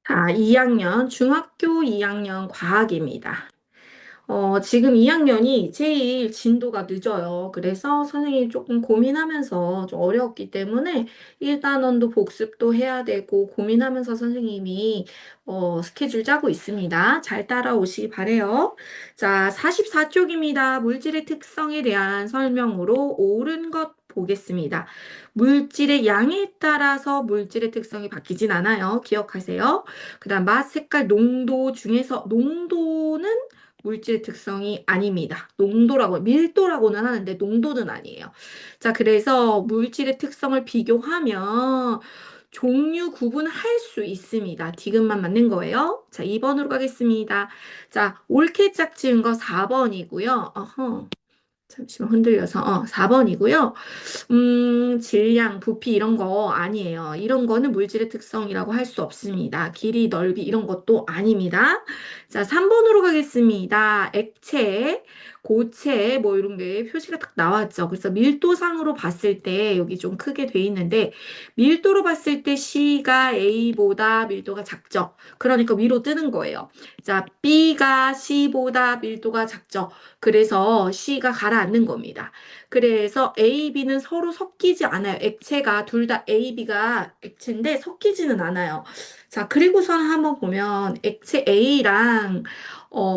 자, 2학년, 중학교 2학년 과학입니다. 지금 2학년이 제일 진도가 늦어요. 그래서 선생님이 조금 고민하면서 좀 어려웠기 때문에 1단원도 복습도 해야 되고 고민하면서 선생님이 스케줄 짜고 있습니다. 잘 따라오시기 바래요. 자, 44쪽입니다. 물질의 특성에 대한 설명으로 옳은 것 보겠습니다. 물질의 양에 따라서 물질의 특성이 바뀌진 않아요. 기억하세요. 그다음 맛, 색깔, 농도 중에서 농도는 물질 특성이 아닙니다. 농도라고, 밀도라고는 하는데 농도는 아니에요. 자, 그래서 물질의 특성을 비교하면 종류 구분할 수 있습니다. 디귿만 맞는 거예요. 자, 2번으로 가겠습니다. 자, 옳게 짝지은 거 4번이고요. 잠시만 흔들려서, 4번이고요. 질량, 부피 이런 거 아니에요. 이런 거는 물질의 특성이라고 할 수 없습니다. 길이, 넓이 이런 것도 아닙니다. 자, 3번으로 가겠습니다. 액체, 고체 뭐 이런 게 표시가 딱 나왔죠. 그래서 밀도상으로 봤을 때 여기 좀 크게 돼 있는데 밀도로 봤을 때 C가 A보다 밀도가 작죠. 그러니까 위로 뜨는 거예요. 자, B가 C보다 밀도가 작죠. 그래서 C가 가라앉는 겁니다. 그래서 A, B는 서로 섞이지 않아요. 액체가 둘 다 A, B가 액체인데 섞이지는 않아요. 자, 그리고선 한번 보면 액체 A랑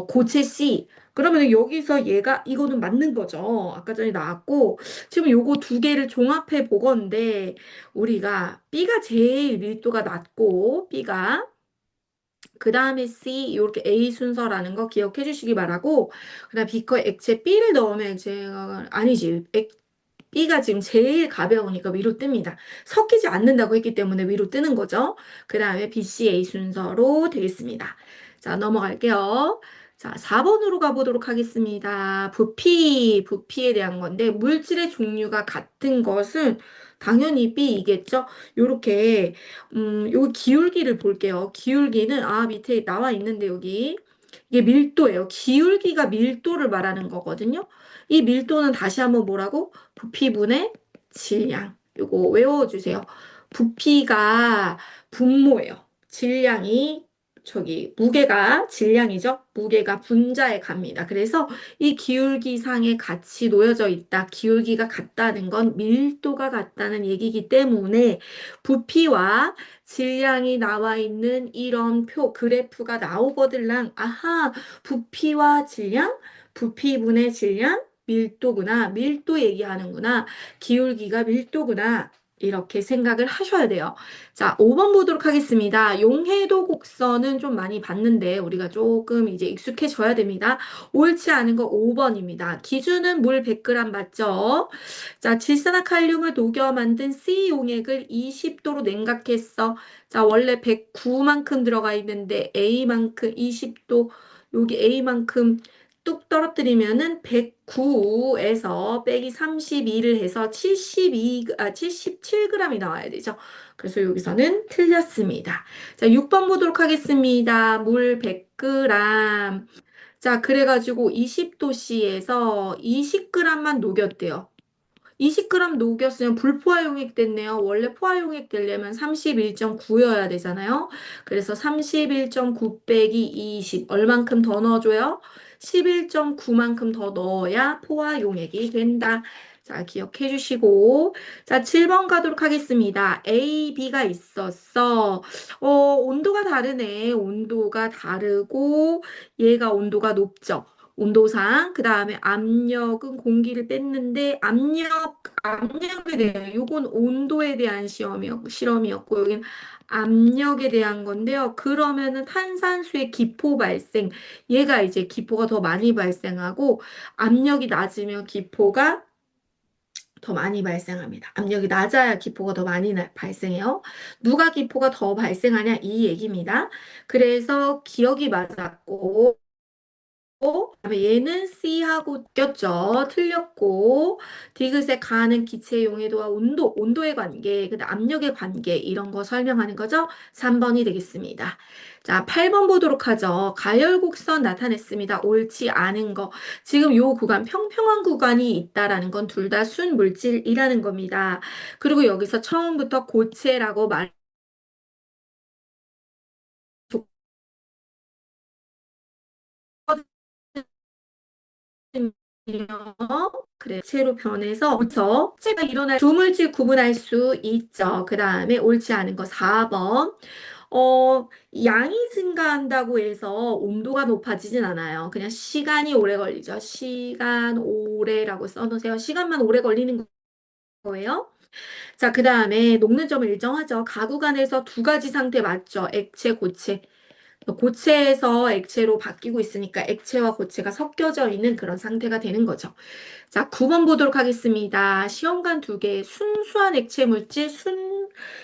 고체 C. 그러면 여기서 얘가 이거는 맞는 거죠. 아까 전에 나왔고 지금 요거 두 개를 종합해 보건데 우리가 B가 제일 밀도가 낮고 B가 그 다음에 C 이렇게 A 순서라는 거 기억해 주시기 바라고 그다음 B커에 액체 B를 넣으면 제가 아니지 B가 지금 제일 가벼우니까 위로 뜹니다. 섞이지 않는다고 했기 때문에 위로 뜨는 거죠. 그 다음에 BCA 순서로 되겠습니다. 자, 넘어갈게요. 자, 4번으로 가보도록 하겠습니다. 부피에 대한 건데, 물질의 종류가 같은 것은 당연히 B이겠죠? 요렇게, 요 기울기를 볼게요. 기울기는, 밑에 나와 있는데, 여기. 이게 밀도예요. 기울기가 밀도를 말하는 거거든요. 이 밀도는 다시 한번 뭐라고? 부피분의 질량. 요거 외워주세요. 부피가 분모예요. 질량이 무게가 질량이죠. 무게가 분자에 갑니다. 그래서 이 기울기상에 같이 놓여져 있다. 기울기가 같다는 건 밀도가 같다는 얘기이기 때문에 부피와 질량이 나와 있는 이런 그래프가 나오거들랑 아하, 부피와 질량, 부피분의 질량, 밀도구나. 밀도 얘기하는구나. 기울기가 밀도구나. 이렇게 생각을 하셔야 돼요. 자, 5번 보도록 하겠습니다. 용해도 곡선은 좀 많이 봤는데 우리가 조금 이제 익숙해져야 됩니다. 옳지 않은 거 5번입니다. 기준은 물 100g 맞죠? 자, 질산화칼륨을 녹여 만든 C 용액을 20도로 냉각했어. 자, 원래 109만큼 들어가 있는데 A만큼 20도 여기 A만큼 뚝 떨어뜨리면은 109에서 빼기 32를 해서 77g이 나와야 되죠. 그래서 여기서는 틀렸습니다. 자, 6번 보도록 하겠습니다. 물 100g. 자, 그래가지고 20도씨에서 20g만 녹였대요. 20g 녹였으면 불포화용액 됐네요. 원래 포화용액 되려면 31.9여야 되잖아요. 그래서 31.9 빼기 20 얼만큼 더 넣어줘요? 11.9만큼 더 넣어야 포화용액이 된다. 자, 기억해 주시고. 자, 7번 가도록 하겠습니다. A, B가 있었어. 온도가 다르네. 온도가 다르고, 얘가 온도가 높죠. 온도상, 그 다음에 압력은 공기를 뺐는데, 압력에 대한, 요건 온도에 대한 실험이었고, 여긴 압력에 대한 건데요. 그러면은 탄산수의 기포 발생, 얘가 이제 기포가 더 많이 발생하고, 압력이 낮으면 기포가 더 많이 발생합니다. 압력이 낮아야 기포가 더 많이 발생해요. 누가 기포가 더 발생하냐 이 얘기입니다. 그래서 기억이 맞았고, 그다음에 얘는 C하고 꼈죠. 틀렸고 디귿에 가는 기체의 용해도와 온도의 관계, 그다음 압력의 관계 이런 거 설명하는 거죠. 3번이 되겠습니다. 자, 8번 보도록 하죠. 가열곡선 나타냈습니다. 옳지 않은 거. 지금 요 구간 평평한 구간이 있다라는 건 둘 다 순물질이라는 겁니다. 그리고 여기서 처음부터 고체라고 그래, 액체로 변해서 그쵸? 액체가 일어날 두 물질 구분할 수 있죠. 그 다음에 옳지 않은 거 4번. 양이 증가한다고 해서 온도가 높아지진 않아요. 그냥 시간이 오래 걸리죠. 시간 오래라고 써놓으세요. 시간만 오래 걸리는 거예요. 자, 그 다음에 녹는 점을 일정하죠. 가구 간에서 두 가지 상태 맞죠? 액체, 고체. 고체에서 액체로 바뀌고 있으니까 액체와 고체가 섞여져 있는 그런 상태가 되는 거죠. 자, 9번 보도록 하겠습니다. 시험관 두 개, 순수한 액체 물질,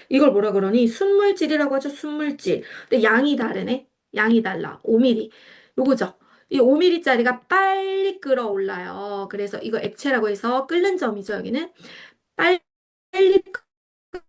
이걸 뭐라 그러니? 순물질이라고 하죠, 순물질. 근데 양이 다르네? 양이 달라. 5mm. 요거죠. 이 5mm짜리가 빨리 끓어올라요. 그래서 이거 액체라고 해서 끓는 점이죠, 여기는. 빨리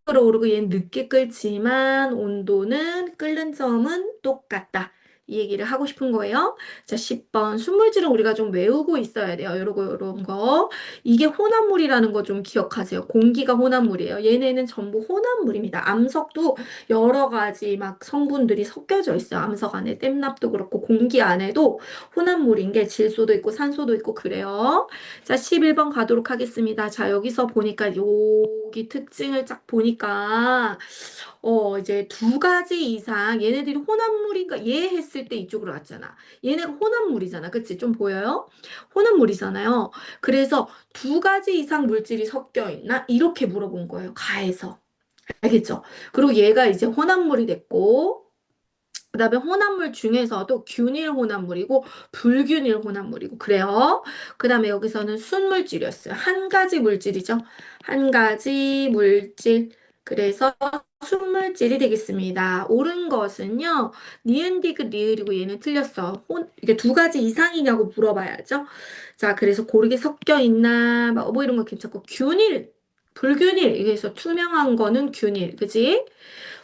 끓어오르고 얘는 늦게 끓지만 온도는 끓는 점은 똑같다. 이 얘기를 하고 싶은 거예요. 자, 10번. 순물질은 우리가 좀 외우고 있어야 돼요. 요런 거. 이게 혼합물이라는 거 좀 기억하세요. 공기가 혼합물이에요. 얘네는 전부 혼합물입니다. 암석도 여러 가지 막 성분들이 섞여져 있어요. 암석 안에 댐납도 그렇고 공기 안에도 혼합물인 게 질소도 있고 산소도 있고 그래요. 자, 11번 가도록 하겠습니다. 자, 여기서 보니까 여기 특징을 쫙 보니까 이제 두 가지 이상 얘네들이 혼합물인가 얘 했을 때 이쪽으로 왔잖아. 얘네가 혼합물이잖아. 그치? 좀 보여요? 혼합물이잖아요. 그래서 두 가지 이상 물질이 섞여 있나? 이렇게 물어본 거예요. 가에서. 알겠죠? 그리고 얘가 이제 혼합물이 됐고 그다음에 혼합물 중에서도 균일 혼합물이고 불균일 혼합물이고 그래요. 그다음에 여기서는 순물질이었어요. 한 가지 물질이죠. 한 가지 물질. 그래서 순물질이 되겠습니다. 옳은 것은요. 니은 디귿 리을이고 얘는 틀렸어. 이게 두 가지 이상이냐고 물어봐야죠. 자, 그래서 고르게 섞여 있나 뭐 이런 거 괜찮고 균일 불균일 이게서 투명한 거는 균일. 그지?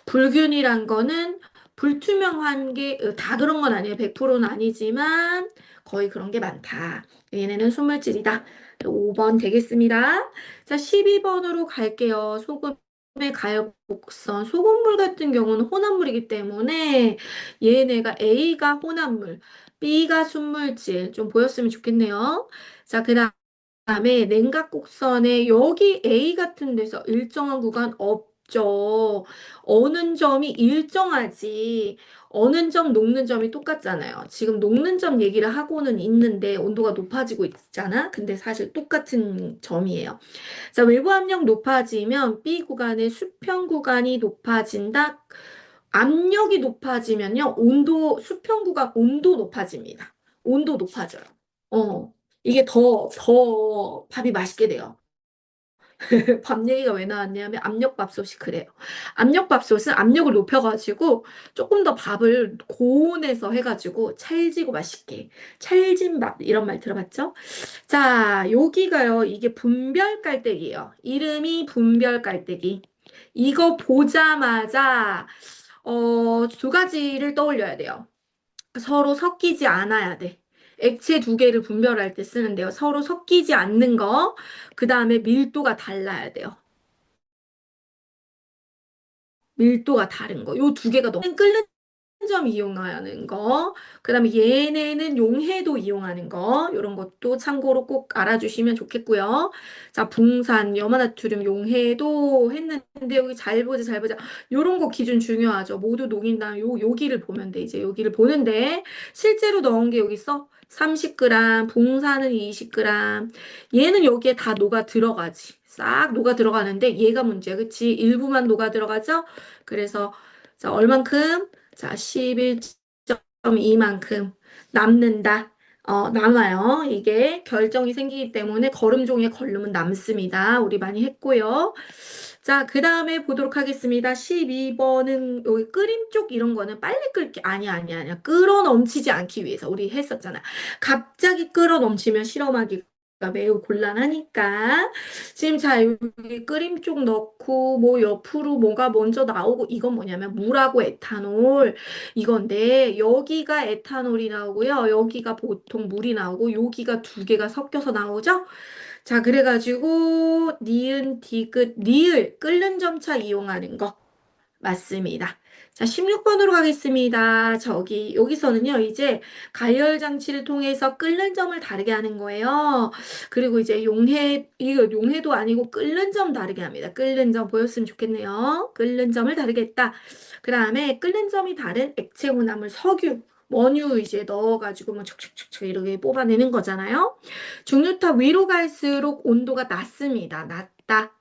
불균이란 거는 불투명한 게 다 그런 건 아니에요. 100%는 아니지만 거의 그런 게 많다. 얘네는 순물질이다. 5번 되겠습니다. 자, 12번으로 갈게요. 소금의 가역복선. 소금물 같은 경우는 혼합물이기 때문에 얘네가 A가 혼합물, B가 순물질. 좀 보였으면 좋겠네요. 자, 그다음에 냉각곡선에 여기 A 같은 데서 일정한 구간 없죠. 어는 점이 일정하지. 어는 점, 녹는 점이 똑같잖아요. 지금 녹는 점 얘기를 하고는 있는데 온도가 높아지고 있잖아. 근데 사실 똑같은 점이에요. 자, 외부 압력 높아지면 B 구간의 수평 구간이 높아진다. 압력이 높아지면요. 수평 구간 온도 높아집니다. 온도 높아져요. 어. 이게 더 밥이 맛있게 돼요. 밥 얘기가 왜 나왔냐면 압력밥솥이 그래요. 압력밥솥은 압력을 높여가지고 조금 더 밥을 고온에서 해가지고 찰지고 맛있게. 찰진 밥 이런 말 들어봤죠? 자, 여기가요. 이게 분별 깔때기예요. 이름이 분별 깔때기. 이거 보자마자 두 가지를 떠올려야 돼요. 서로 섞이지 않아야 돼. 액체 두 개를 분별할 때 쓰는데요. 서로 섞이지 않는 거, 그 다음에 밀도가 달라야 돼요. 밀도가 다른 거. 요 두 개가 너무 끓는 점 이용하는 거. 그 다음에 얘네는 용해도 이용하는 거. 요런 것도 참고로 꼭 알아주시면 좋겠고요. 자, 붕산, 염화나트륨 용해도 했는데 여기 잘 보자, 잘 보자. 요런 거 기준 중요하죠. 모두 녹인 다음 여기를 보면 돼. 이제 여기를 보는데 실제로 넣은 게 여기 있어. 30g, 붕산은 20g. 얘는 여기에 다 녹아 들어가지. 싹 녹아 들어가는데 얘가 문제야. 그치? 일부만 녹아 들어가죠? 그래서 자, 얼만큼? 자, 11.2만큼 남는다. 남아요. 이게 결정이 생기기 때문에 걸음종이에 걸르면 남습니다. 우리 많이 했고요. 자, 그 다음에 보도록 하겠습니다. 12번은 여기 끓임 쪽 이런 거는 빨리 끓기 아니야. 끓어 넘치지 않기 위해서 우리 했었잖아. 갑자기 끓어 넘치면 실험하기 가 매우 곤란하니까 지금 자 여기 끓임 쪽 넣고 뭐 옆으로 뭐가 먼저 나오고 이건 뭐냐면 물하고 에탄올 이건데 여기가 에탄올이 나오고요 여기가 보통 물이 나오고 여기가 두 개가 섞여서 나오죠 자 그래가지고 니은 디귿 리을 끓는 점차 이용하는 거 맞습니다. 자, 16번으로 가겠습니다. 여기서는요, 이제 가열 장치를 통해서 끓는 점을 다르게 하는 거예요. 그리고 이제 이거 용해도 아니고 끓는 점 다르게 합니다. 끓는 점 보였으면 좋겠네요. 끓는 점을 다르게 했다. 그 다음에 끓는 점이 다른 액체 혼합물 석유, 원유 이제 넣어가지고 뭐 촉촉촉촉 이렇게 뽑아내는 거잖아요. 중류탑 위로 갈수록 온도가 낮습니다. 낮다.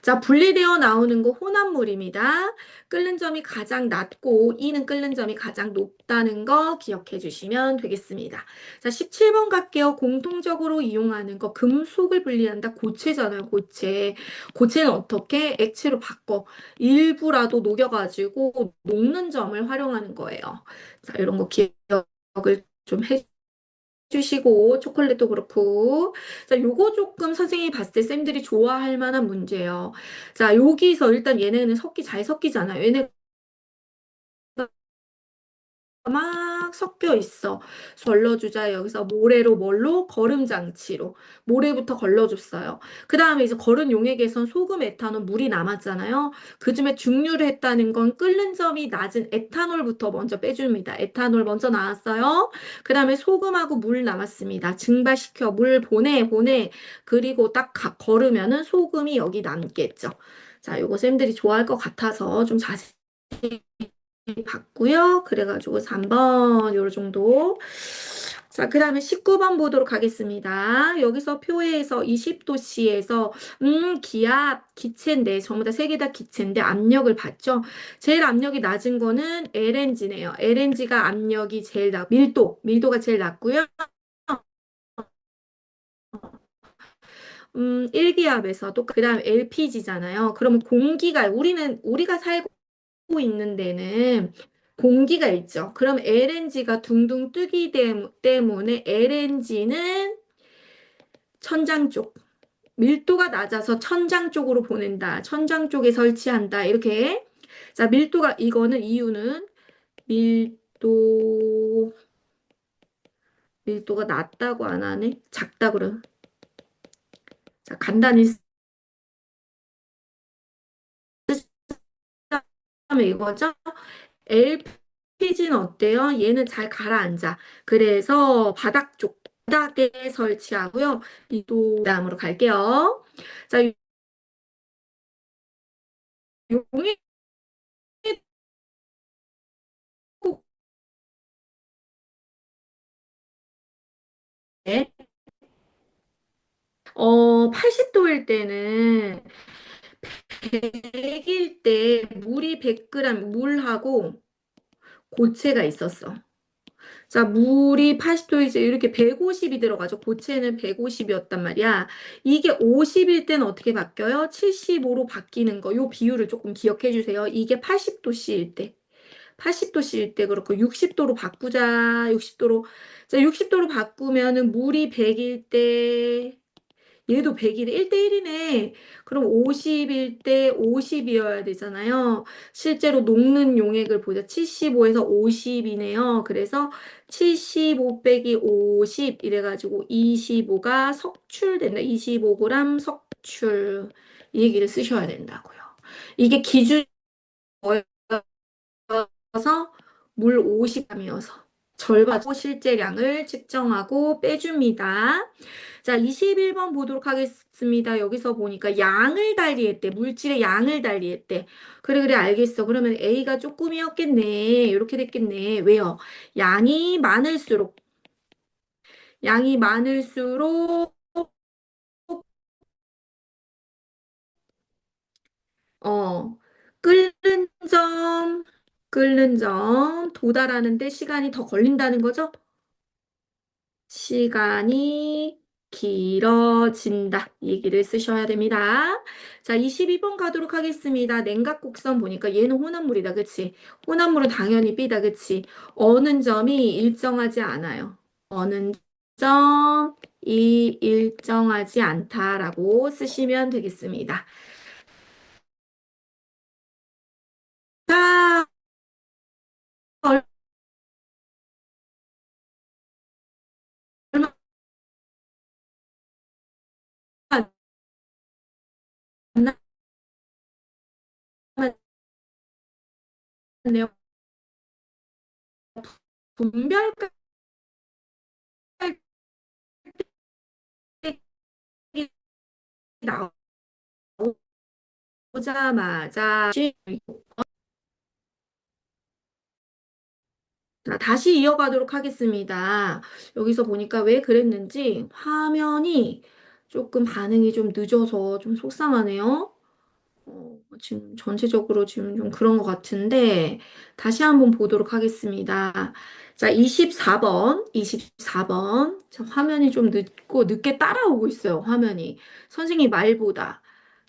자, 분리되어 나오는 거 혼합물입니다. 끓는 점이 가장 낮고 이는 끓는 점이 가장 높다는 거 기억해 주시면 되겠습니다. 자, 17번 갈게요. 공통적으로 이용하는 거 금속을 분리한다. 고체잖아요. 고체. 고체는 어떻게 액체로 바꿔 일부라도 녹여가지고 녹는 점을 활용하는 거예요. 자, 이런 거 기억을 좀 주시고 초콜릿도 그렇고 자 요거 조금 선생님이 봤을 때 쌤들이 좋아할 만한 문제예요. 자 여기서 일단 얘네는 잘 섞이잖아요. 얘네 막 섞여 있어. 걸러주자. 여기서 모래로 뭘로? 거름 장치로. 모래부터 걸러줬어요. 그 다음에 이제 거른 용액에선 소금, 에탄올, 물이 남았잖아요. 그 중에 중류를 했다는 건 끓는 점이 낮은 에탄올부터 먼저 빼줍니다. 에탄올 먼저 나왔어요. 그 다음에 소금하고 물 남았습니다. 증발시켜. 물 보내. 그리고 딱 거르면은 소금이 여기 남겠죠. 자, 요거 쌤들이 좋아할 것 같아서 좀 자세히 봤고요. 그래가지고 3번 요로 정도. 자, 그 다음에 19번 보도록 하겠습니다. 여기서 표에서 20도씨에서 기압, 기체인데 전부 다 세 개 다 기체인데 압력을 받죠. 제일 압력이 낮은 거는 LNG네요. LNG가 압력이 제일 밀도가 제일 낮고요. 1기압에서도 그다음 LPG잖아요. 그러면 우리가 살고 있는 데는 공기가 있죠. 그럼 LNG가 둥둥 뜨기 때문에 LNG는 천장 쪽, 밀도가 낮아서 천장 쪽으로 보낸다. 천장 쪽에 설치한다. 이렇게. 자, 이거는 이유는 밀도, 밀도가 낮다고 안 하네? 작다 그러. 자, 간단히 쓰면 이거죠. LPG는 어때요? 얘는 잘 가라앉아. 그래서 바닥에 설치하고요. 또 다음으로 갈게요. 자, 용액 어, 80도일 때는 100일 때 물이 100g 물하고 고체가 있었어. 자, 물이 80도에 이제 이렇게 150이 들어가죠. 고체는 150이었단 말이야. 이게 50일 때는 어떻게 바뀌어요? 75로 바뀌는 거. 요 비율을 조금 기억해 주세요. 이게 80도씨일 때. 80도씨일 때 그렇고 60도로 바꾸자. 60도로. 자, 60도로 바꾸면은 물이 100일 때 얘도 100이네. 1대1이네. 그럼 50일 때 50이어야 되잖아요. 실제로 녹는 용액을 보자. 75에서 50이네요. 그래서 75 빼기 50 이래가지고 25가 석출된다. 25g 석출. 이 얘기를 쓰셔야 된다고요. 이게 기준이어서 물 50g이어서 절반 실제량을 측정하고 빼줍니다. 자, 21번 보도록 하겠습니다. 여기서 보니까 양을 달리했대. 물질의 양을 달리했대. 그래, 알겠어. 그러면 A가 조금이었겠네. 이렇게 됐겠네. 왜요? 양이 많을수록, 양이 많을수록, 어, 끓는 점, 끓는 점, 도달하는데 시간이 더 걸린다는 거죠? 시간이 길어진다. 이 얘기를 쓰셔야 됩니다. 자, 22번 가도록 하겠습니다. 냉각 곡선 보니까 얘는 혼합물이다. 그치? 혼합물은 당연히 B다. 그치? 어는 점이 일정하지 않아요. 어는 점이 일정하지 않다라고 쓰시면 되겠습니다. 자, 얼마 내용 분별 깔때기 나오자마자 자, 다시 이어가도록 하겠습니다. 여기서 보니까 왜 그랬는지 화면이 조금 반응이 좀 늦어서 좀 속상하네요. 지금 전체적으로 지금 좀 그런 것 같은데 다시 한번 보도록 하겠습니다. 자, 24번, 24번. 자, 화면이 좀 늦게 따라오고 있어요. 화면이. 선생님 말보다.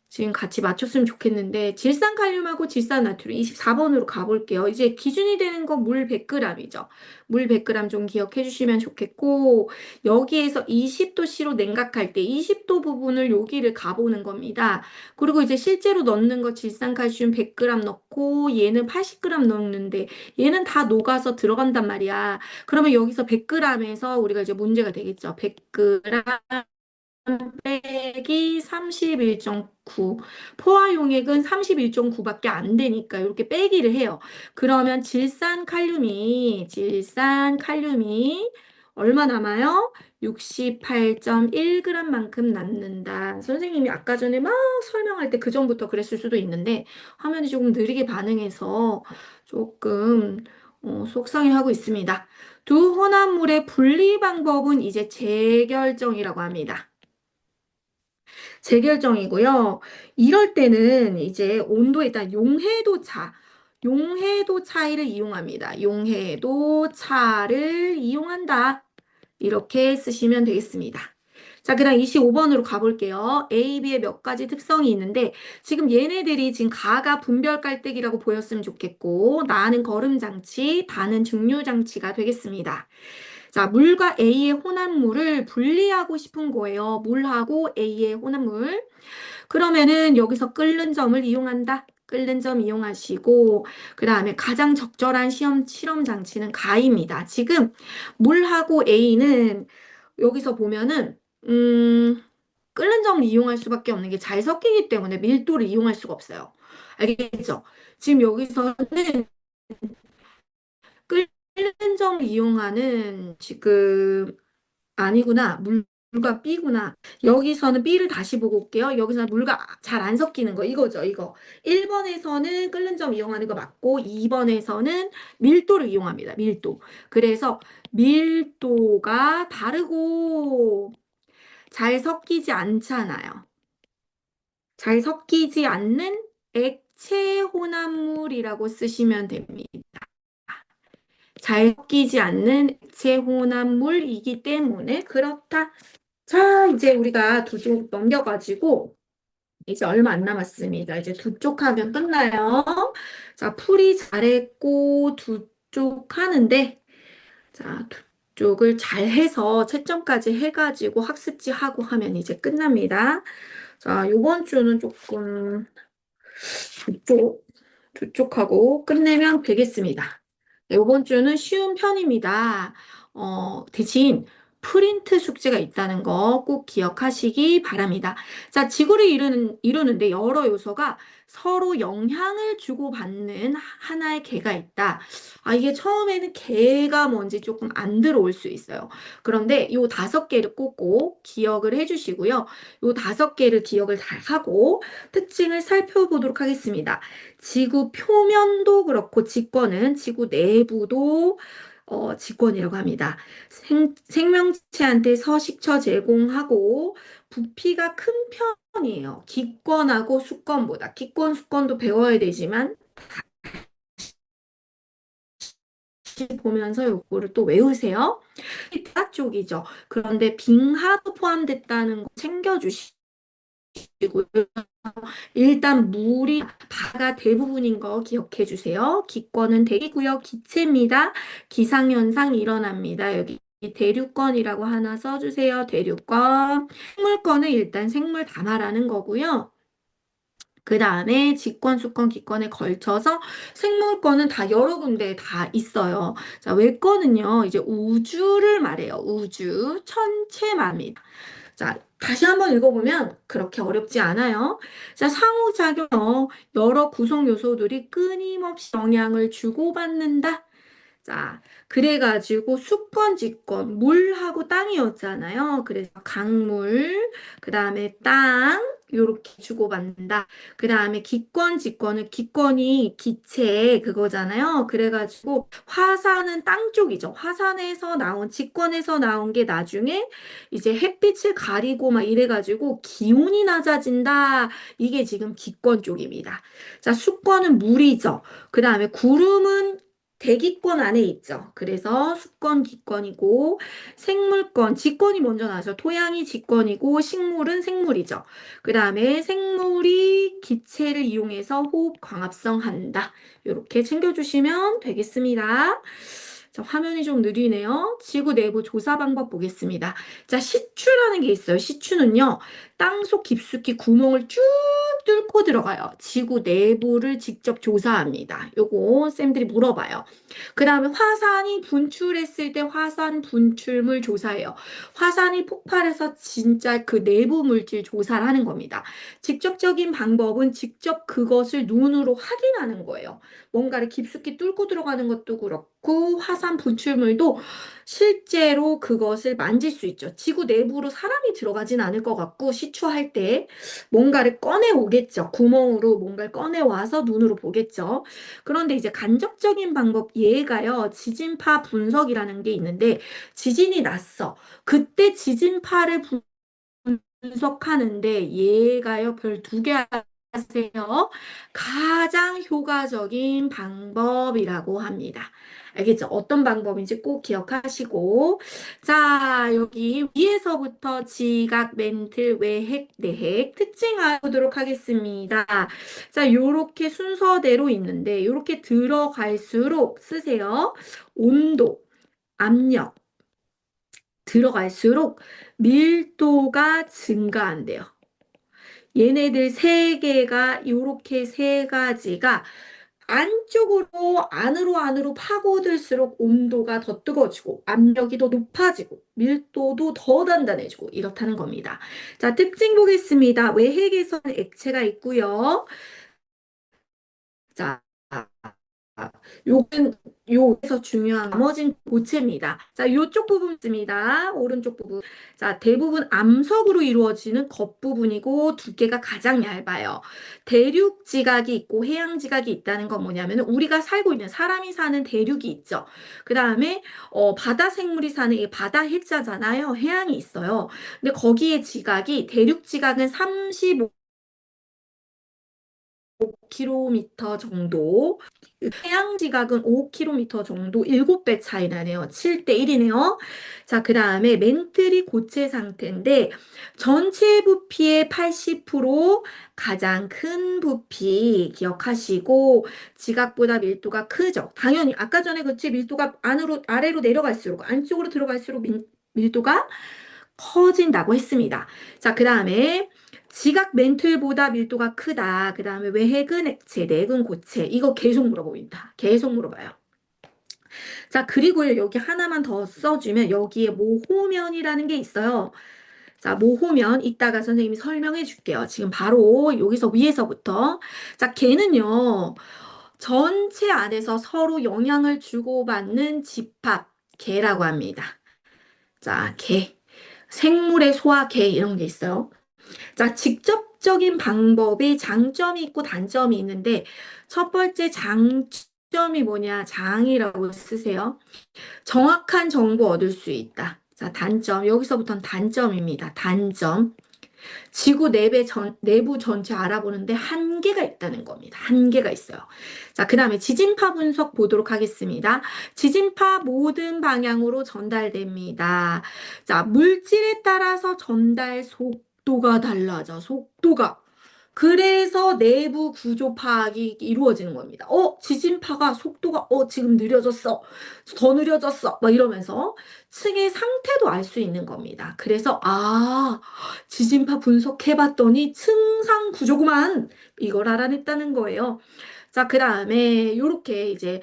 지금 같이 맞췄으면 좋겠는데 질산칼륨하고 질산나트륨 24번으로 가볼게요. 이제 기준이 되는 건 물 100g이죠. 물 100g 좀 기억해 주시면 좋겠고 여기에서 20도씨로 냉각할 때 20도 부분을 여기를 가보는 겁니다. 그리고 이제 실제로 넣는 거 질산칼슘 100g 넣고 얘는 80g 넣는데 얘는 다 녹아서 들어간단 말이야. 그러면 여기서 100g에서 우리가 이제 문제가 되겠죠. 100g 빼기 31.9. 포화 용액은 31.9밖에 안 되니까 이렇게 빼기를 해요. 그러면 질산 칼륨이 얼마 남아요? 68.1g만큼 남는다. 선생님이 아까 전에 막 설명할 때 그 전부터 그랬을 수도 있는데 화면이 조금 느리게 반응해서 조금 속상해하고 있습니다. 두 혼합물의 분리 방법은 이제 재결정이라고 합니다. 재결정이고요. 이럴 때는 이제 온도에 따라 용해도 차이를 이용합니다. 용해도 차를 이용한다. 이렇게 쓰시면 되겠습니다. 자, 그다음 25번으로 가볼게요. A, B의 몇 가지 특성이 있는데 지금 얘네들이 지금 가가 분별 깔때기라고 보였으면 좋겠고 나는 거름 장치, 다는 증류 장치가 되겠습니다. 자, 물과 A의 혼합물을 분리하고 싶은 거예요. 물하고 A의 혼합물. 그러면은 여기서 끓는 점을 이용한다. 끓는 점 이용하시고, 그 다음에 가장 적절한 실험 장치는 가입니다. 지금 물하고 A는 여기서 보면은, 끓는 점을 이용할 수밖에 없는 게 잘 섞이기 때문에 밀도를 이용할 수가 없어요. 알겠죠? 지금 여기서는 끓는 점을 이용하는 지금 아니구나. 물과 B구나. 여기서는 B를 다시 보고 올게요. 여기서는 물과 잘 안 섞이는 거 이거죠. 이거. 1번에서는 끓는 점 이용하는 거 맞고 2번에서는 밀도를 이용합니다. 밀도. 그래서 밀도가 다르고 잘 섞이지 않잖아요. 잘 섞이지 않는 액체 혼합물이라고 쓰시면 됩니다. 잘 섞이지 않는 액체 혼합물이기 때문에 그렇다. 자, 이제 우리가 두 쪽 넘겨가지고, 이제 얼마 안 남았습니다. 이제 두 쪽 하면 끝나요. 자, 풀이 잘했고, 두 쪽 하는데, 자, 두 쪽을 잘 해서 채점까지 해가지고 학습지 하고 하면 이제 끝납니다. 자, 요번 주는 조금 두 쪽 하고 끝내면 되겠습니다. 네, 이번 주는 쉬운 편입니다. 대신 프린트 숙제가 있다는 거 꼭 기억하시기 바랍니다. 자, 지구를 이루는데 여러 요소가 서로 영향을 주고받는 하나의 개가 있다. 아, 이게 처음에는 개가 뭔지 조금 안 들어올 수 있어요. 그런데 요 5개를 꼭 기억을 해주시고요. 요 5개를 기억을 잘 하고 특징을 살펴보도록 하겠습니다. 지구 표면도 그렇고 직권은 지구 내부도 직권이라고 합니다. 생명체한테 서식처 제공하고 부피가 큰 편이에요. 기권하고 수권보다. 기권, 수권도 배워야 되지만 다시 보면서 요거를 또 외우세요. 바깥쪽이죠. 그런데 빙하도 포함됐다는 거 챙겨주시고요. 일단 물이 바가 대부분인 거 기억해 주세요. 기권은 대기구역 기체입니다. 기상현상 일어납니다. 여기 대류권이라고 하나 써주세요. 대류권. 생물권은 일단 생물 담화라는 거고요. 그 다음에 직권, 수권, 기권에 걸쳐서 생물권은 다 여러 군데 다 있어요. 자, 외권은요, 이제 우주를 말해요. 우주, 천체 말입니다. 자, 다시 한번 읽어보면 그렇게 어렵지 않아요. 자, 상호작용, 여러 구성 요소들이 끊임없이 영향을 주고받는다. 자, 그래가지고 수권, 직권, 물하고 땅이었잖아요. 그래서 강물, 그 다음에 땅, 요렇게 주고받는다. 그 다음에 기권, 직권은 기권이 기체 그거잖아요. 그래가지고 화산은 땅 쪽이죠. 화산에서 나온, 직권에서 나온 게 나중에 이제 햇빛을 가리고 막 이래가지고 기온이 낮아진다. 이게 지금 기권 쪽입니다. 자, 수권은 물이죠. 그 다음에 구름은 대기권 안에 있죠. 그래서 수권, 기권이고 생물권, 지권이 먼저 나죠. 토양이 지권이고 식물은 생물이죠. 그 다음에 생물이 기체를 이용해서 호흡 광합성 한다. 이렇게 챙겨주시면 되겠습니다. 자, 화면이 좀 느리네요. 지구 내부 조사 방법 보겠습니다. 자, 시추라는 게 있어요. 시추는요, 땅속 깊숙이 구멍을 쭉 뚫고 들어가요. 지구 내부를 직접 조사합니다. 요거 쌤들이 물어봐요. 그 다음에 화산이 분출했을 때 화산 분출물 조사해요. 화산이 폭발해서 진짜 그 내부 물질 조사를 하는 겁니다. 직접적인 방법은 직접 그것을 눈으로 확인하는 거예요. 뭔가를 깊숙이 뚫고 들어가는 것도 그렇고 화산 분출물도 실제로 그것을 만질 수 있죠. 지구 내부로 사람이 들어가진 않을 것 같고 시추할 때 뭔가를 꺼내 오겠죠. 구멍으로 뭔가를 꺼내 와서 눈으로 보겠죠. 그런데 이제 간접적인 방법 예가요. 지진파 분석이라는 게 있는데 지진이 났어. 그때 지진파를 분석하는데 얘가요 별 두 개 하세요. 가장 효과적인 방법이라고 합니다. 알겠죠? 어떤 방법인지 꼭 기억하시고 자 여기 위에서부터 지각, 멘틀, 외핵, 내핵 특징 알아보도록 하겠습니다. 자 요렇게 순서대로 있는데 요렇게 들어갈수록 쓰세요. 온도, 압력 들어갈수록 밀도가 증가한대요. 얘네들 세 개가 요렇게 세 가지가 안쪽으로 안으로 파고들수록 온도가 더 뜨거워지고 압력이 더 높아지고 밀도도 더 단단해지고 이렇다는 겁니다. 자, 특징 보겠습니다. 외핵에서는 액체가 있고요. 자, 요건 요에서 중요한 나머진 고체입니다. 자, 요쪽 부분 있습니다. 오른쪽 부분. 자, 대부분 암석으로 이루어지는 겉부분이고 두께가 가장 얇아요. 대륙 지각이 있고 해양 지각이 있다는 건 뭐냐면 우리가 살고 있는 사람이 사는 대륙이 있죠. 그다음에 바다 생물이 사는 이 바다 해자잖아요. 해양이 있어요. 근데 거기에 지각이 대륙 지각은 35 킬로미터 정도, 해양 지각은 5km 정도, 7배 차이 나네요. 7대 1이네요. 자, 그 다음에 멘틀이 고체 상태인데, 전체 부피의 80% 가장 큰 부피 기억하시고, 지각보다 밀도가 크죠. 당연히, 아까 전에 그치, 밀도가 아래로 내려갈수록, 안쪽으로 들어갈수록 밀도가 커진다고 했습니다. 자, 그 다음에 지각 멘틀보다 밀도가 크다. 그 다음에 외핵은 액체, 내핵은 고체. 이거 계속 물어봅니다. 계속 물어봐요. 자, 그리고요, 여기 하나만 더 써주면 여기에 모호면이라는 게 있어요. 자, 모호면 이따가 선생님이 설명해 줄게요. 지금 바로 여기서 위에서부터. 자, 걔는요, 전체 안에서 서로 영향을 주고받는 집합, 개라고 합니다. 자, 개. 생물의 소화, 개 이런 게 있어요. 자, 직접적인 방법이 장점이 있고 단점이 있는데, 첫 번째 장점이 뭐냐? 장이라고 쓰세요. 정확한 정보 얻을 수 있다. 자, 단점. 여기서부터는 단점입니다. 단점. 지구 내부 전체 알아보는데 한계가 있다는 겁니다. 한계가 있어요. 자, 그 다음에 지진파 분석 보도록 하겠습니다. 지진파 모든 방향으로 전달됩니다. 자, 물질에 따라서 전달 속도가 달라져. 속도가. 그래서 내부 구조 파악이 이루어지는 겁니다. 지진파가 속도가, 지금 느려졌어. 더 느려졌어. 막 이러면서 층의 상태도 알 수 있는 겁니다. 그래서, 지진파 분석해봤더니 층상 구조구만. 이걸 알아냈다는 거예요. 자, 그 다음에, 요렇게 이제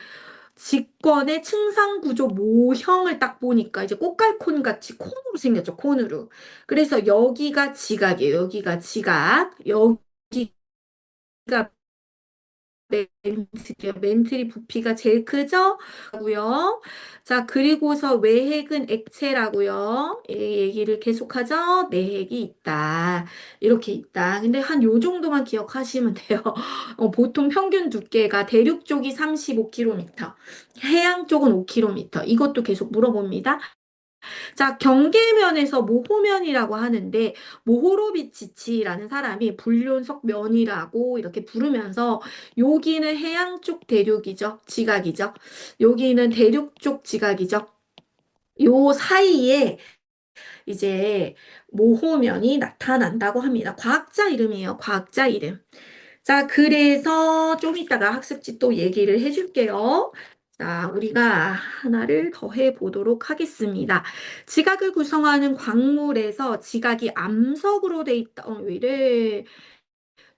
직권의 층상 구조 모형을 딱 보니까 이제 꽃갈콘 같이 콘으로 생겼죠, 콘으로. 그래서 여기가 지각이에요. 여기가 지각. 여기가 멘틀이요. 멘틀이 부피가 제일 크죠? 고요. 자, 그리고서 외핵은 액체라고요. 이 얘기를 계속하죠. 내핵이 있다. 이렇게 있다. 근데 한 요 정도만 기억하시면 돼요. 보통 평균 두께가 대륙 쪽이 35km, 해양 쪽은 5km. 이것도 계속 물어봅니다. 자, 경계면에서 모호면이라고 하는데 모호로비치치라는 사람이 불륜석 면이라고 이렇게 부르면서 여기는 해양 쪽 대륙이죠. 지각이죠. 여기는 대륙 쪽 지각이죠. 요 사이에 이제 모호면이 나타난다고 합니다. 과학자 이름이에요. 과학자 이름. 자, 그래서 좀 이따가 학습지 또 얘기를 해줄게요. 자, 우리가 하나를 더 해보도록 하겠습니다. 지각을 구성하는 광물에서 지각이 암석으로 돼 있다. 왜 이래?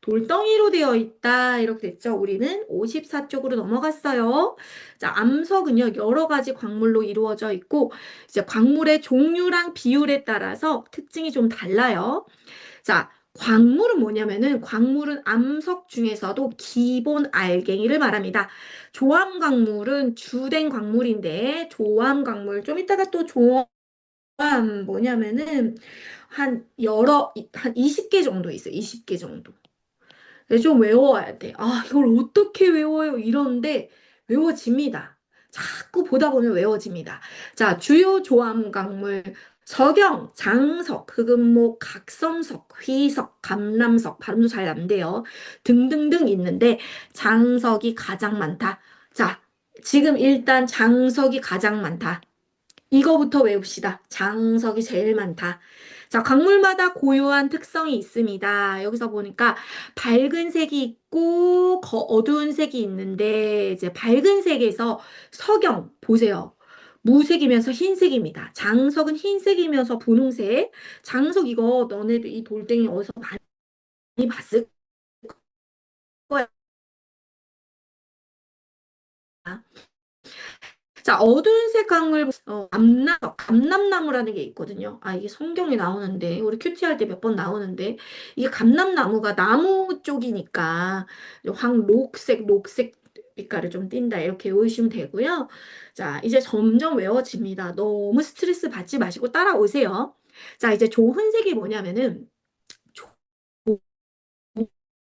돌덩이로 되어 있다. 이렇게 됐죠. 우리는 54쪽으로 넘어갔어요. 자, 암석은요, 여러 가지 광물로 이루어져 있고, 이제 광물의 종류랑 비율에 따라서 특징이 좀 달라요. 자, 광물은 뭐냐면은 광물은 암석 중에서도 기본 알갱이를 말합니다. 조암 광물은 주된 광물인데 조암 광물 좀 이따가 또 조암 뭐냐면은 한 20개 정도 있어요. 20개 정도. 좀 외워야 돼. 아, 이걸 어떻게 외워요? 이러는데 외워집니다. 자꾸 보다 보면 외워집니다. 자, 주요 조암 광물 석영, 장석, 흑은목, 각성석, 휘석, 감람석, 발음도 잘 안 돼요. 등등등 있는데 장석이 가장 많다. 자, 지금 일단 장석이 가장 많다. 이거부터 외웁시다. 장석이 제일 많다. 자, 광물마다 고유한 특성이 있습니다. 여기서 보니까 밝은 색이 있고 어두운 색이 있는데 이제 밝은 색에서 석영 보세요. 무색이면서 흰색입니다. 장석은 흰색이면서 분홍색. 장석 이거 너네도 이 돌덩이 어디서 많이 봤을 거야. 자, 어두운색 강물, 감람나무라는 게 있거든요. 아, 이게 성경에 나오는데, 우리 큐티 할 때 몇 번 나오는데, 이게 감람나무가 나무 쪽이니까, 녹색 빛깔을 좀 띈다. 이렇게 외우시면 되고요. 자, 이제 점점 외워집니다. 너무 스트레스 받지 마시고 따라오세요. 자, 이제 조흔색이 뭐냐면은,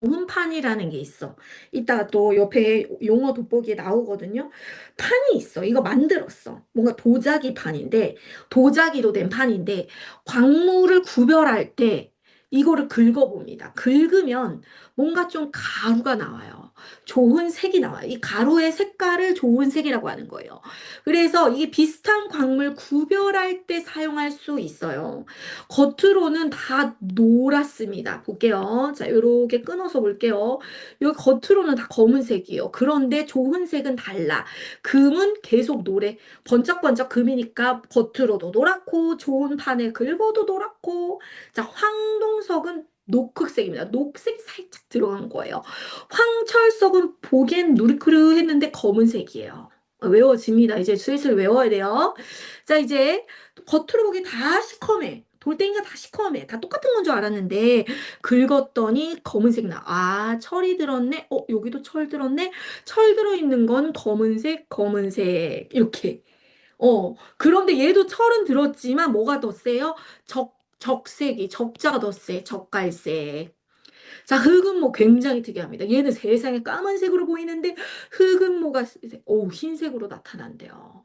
문판이라는 게 있어. 이따가 또 옆에 용어 돋보기에 나오거든요. 판이 있어. 이거 만들었어. 뭔가 도자기 판인데, 도자기로 된 판인데, 광물을 구별할 때 이거를 긁어봅니다. 긁으면 뭔가 좀 가루가 나와요. 좋은 색이 나와요. 이 가루의 색깔을 좋은 색이라고 하는 거예요. 그래서 이게 비슷한 광물 구별할 때 사용할 수 있어요. 겉으로는 다 노랗습니다. 볼게요. 자, 요렇게 끊어서 볼게요. 여기 겉으로는 다 검은색이에요. 그런데 좋은 색은 달라. 금은 계속 노래. 번쩍번쩍 금이니까 겉으로도 노랗고, 좋은 판을 긁어도 노랗고, 자, 황동석은 녹흑색입니다. 녹색이 살짝 들어간 거예요. 황철석은 보기엔 누리크르했는데 검은색이에요. 외워집니다. 이제 슬슬 외워야 돼요. 자, 이제 겉으로 보기 다 시커매. 돌덩이가 다 시커매. 다 똑같은 건 줄 알았는데 긁었더니 검은색 나. 아, 철이 들었네. 여기도 철 들었네. 철 들어있는 건 검은색, 검은색. 이렇게. 그런데 얘도 철은 들었지만 뭐가 더 세요? 적색이, 적자가 더 세. 적갈색. 자, 흑은모 굉장히 특이합니다. 얘는 세상에 까만색으로 보이는데 흑은모가 흰색으로 나타난대요.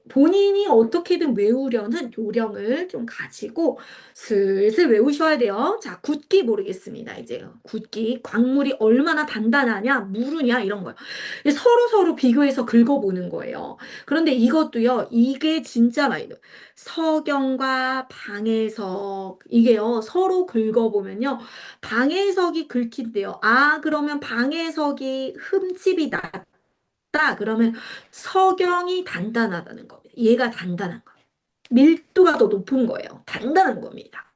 본인이 어떻게든 외우려는 요령을 좀 가지고 슬슬 외우셔야 돼요. 자, 굳기 모르겠습니다. 이제 굳기, 광물이 얼마나 단단하냐, 무르냐 이런 거요. 서로 서로 비교해서 긁어보는 거예요. 그런데 이것도요, 이게 진짜 많이 돼요. 석영과 방해석 이게요, 서로 긁어보면요, 방해석이 긁힌대요. 아, 그러면 방해석이 흠집이 낮다. 그러면 석영이 단단하다는 겁니다. 얘가 단단한 거예요. 밀도가 더 높은 거예요. 단단한 겁니다.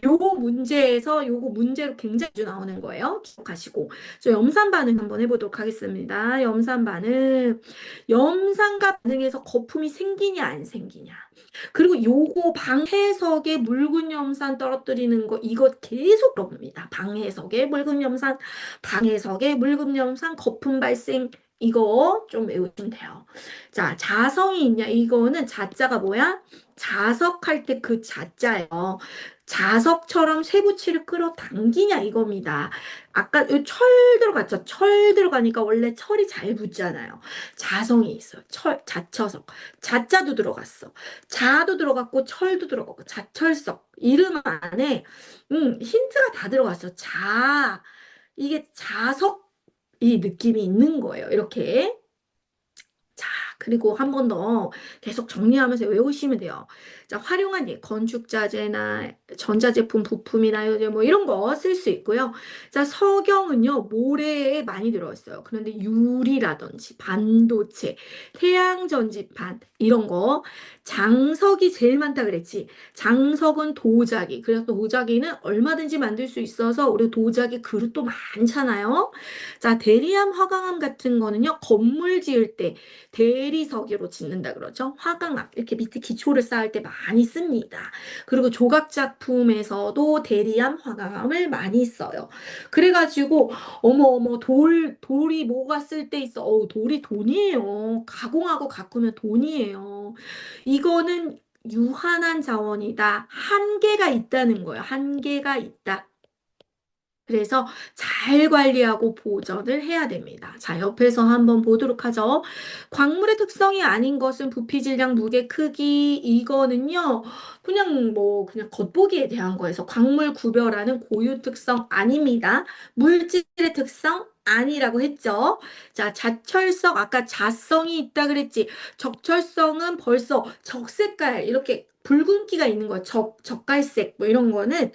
요 문제에서 요거 문제로 굉장히 자주 나오는 거예요. 기억하시고. 저 염산 반응 한번 해보도록 하겠습니다. 염산 반응. 염산과 반응해서 거품이 생기냐, 안 생기냐. 그리고 요거 방해석에 묽은 염산 떨어뜨리는 거, 이거 계속 물어봅니다. 방해석에 묽은 염산, 방해석에 묽은 염산, 거품 발생. 이거 좀 외우시면 돼요. 자, 자성이 있냐? 이거는 자자가 뭐야? 자석할 때 그 자자예요. 자석처럼 쇠붙이를 끌어당기냐 이겁니다. 아까 철 들어갔죠? 철 들어가니까 원래 철이 잘 붙잖아요. 자성이 있어요. 철, 자처석. 자자도 들어갔어. 자도 들어갔고 철도 들어갔고 자철석. 이름 안에 힌트가 다 들어갔어. 자, 이게 자석 이 느낌이 있는 거예요. 이렇게. 자, 그리고 한 번 더 계속 정리하면서 외우시면 돼요. 자, 활용한 예, 건축자재나 전자제품 부품이나 이제 뭐 이런 거 쓸 수 있고요. 자, 석영은요, 모래에 많이 들어있어요. 그런데 유리라든지 반도체, 태양전지판 이런 거, 장석이 제일 많다 그랬지. 장석은 도자기. 그래서 도자기는 얼마든지 만들 수 있어서 우리 도자기 그릇도 많잖아요. 자, 대리암, 화강암 같은 거는요, 건물 지을 때 대리석유로 짓는다 그러죠. 화강암 이렇게 밑에 기초를 쌓을 때 많이 씁니다. 그리고 조각 작품에서도 대리암, 화강암을 많이 써요. 그래가지고 어머 어머 돌이 뭐가 쓸 때 있어. 돌이 돈이에요. 가공하고 가꾸면 돈이에요. 이거는 유한한 자원이다. 한계가 있다는 거예요. 한계가 있다. 그래서 잘 관리하고 보존을 해야 됩니다. 자, 옆에서 한번 보도록 하죠. 광물의 특성이 아닌 것은 부피, 질량, 무게, 크기, 이거는요, 그냥 겉보기에 대한 거에서 광물 구별하는 고유 특성 아닙니다. 물질의 특성 아니라고 했죠. 자, 자철성, 아까 자성이 있다 그랬지. 적철성은 벌써 적색깔, 이렇게 붉은기가 있는 거야. 적갈색, 뭐 이런 거는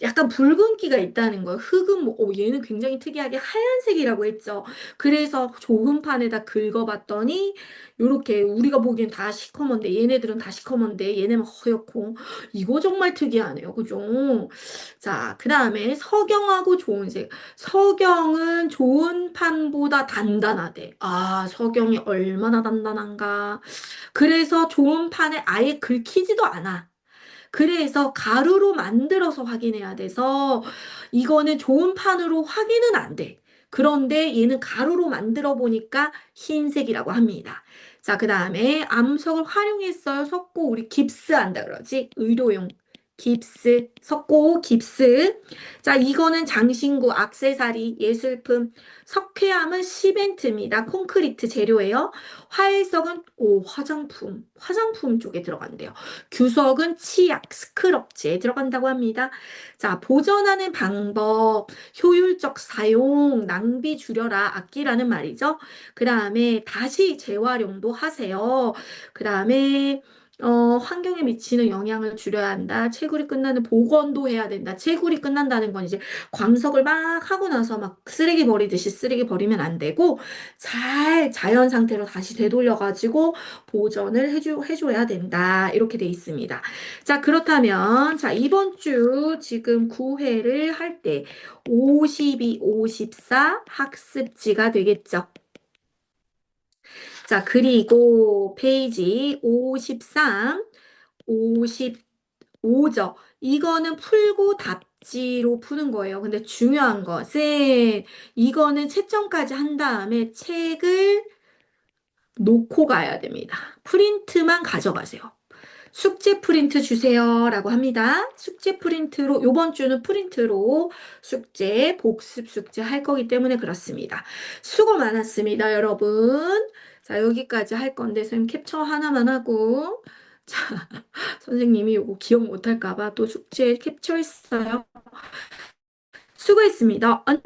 약간 붉은기가 있다는 거예요. 흙은 뭐, 얘는 굉장히 특이하게 하얀색이라고 했죠. 그래서 조금판에다 긁어봤더니, 요렇게 우리가 보기엔 다 시커먼데, 얘네들은 다 시커먼데, 얘네는 허옇고, 이거 정말 특이하네요. 그죠? 자, 그 다음에 석영하고 좋은 색. 석영은 좋은 판보다 단단하대. 아, 석영이 얼마나 단단한가. 그래서 좋은 판에 아예 긁히지도 않아. 그래서 가루로 만들어서 확인해야 돼서 이거는 좋은 판으로 확인은 안 돼. 그런데 얘는 가루로 만들어 보니까 흰색이라고 합니다. 자, 그 다음에 암석을 활용했어요. 석고 우리 깁스한다 그러지. 의료용 깁스, 석고 깁스. 자, 이거는 장신구, 액세서리, 예술품. 석회암은 시멘트입니다. 콘크리트 재료예요. 화해석은 화장품 쪽에 들어간대요. 규석은 치약, 스크럽지에 들어간다고 합니다. 자, 보존하는 방법, 효율적 사용, 낭비 줄여라, 아끼라는 말이죠. 그 다음에 다시 재활용도 하세요. 그 다음에 환경에 미치는 영향을 줄여야 한다. 채굴이 끝나는 복원도 해야 된다. 채굴이 끝난다는 건 이제 광석을 막 하고 나서 막 쓰레기 버리듯이 쓰레기 버리면 안 되고 잘 자연 상태로 다시 되돌려가지고 보전을 해줘야 된다. 이렇게 돼 있습니다. 자, 그렇다면, 자, 이번 주 지금 9회를 할 때 52, 54 학습지가 되겠죠. 자, 그리고 페이지 53, 55죠. 이거는 풀고 답지로 푸는 거예요. 근데 중요한 것은 이거는 채점까지 한 다음에 책을 놓고 가야 됩니다. 프린트만 가져가세요. 숙제 프린트 주세요 라고 합니다. 숙제 프린트로, 요번 주는 프린트로 숙제, 복습 숙제 할 거기 때문에 그렇습니다. 수고 많았습니다, 여러분. 자, 여기까지 할 건데, 선생님 캡처 하나만 하고. 자, 선생님이 요거 기억 못할까봐 또 숙제 캡처했어요. 수고했습니다.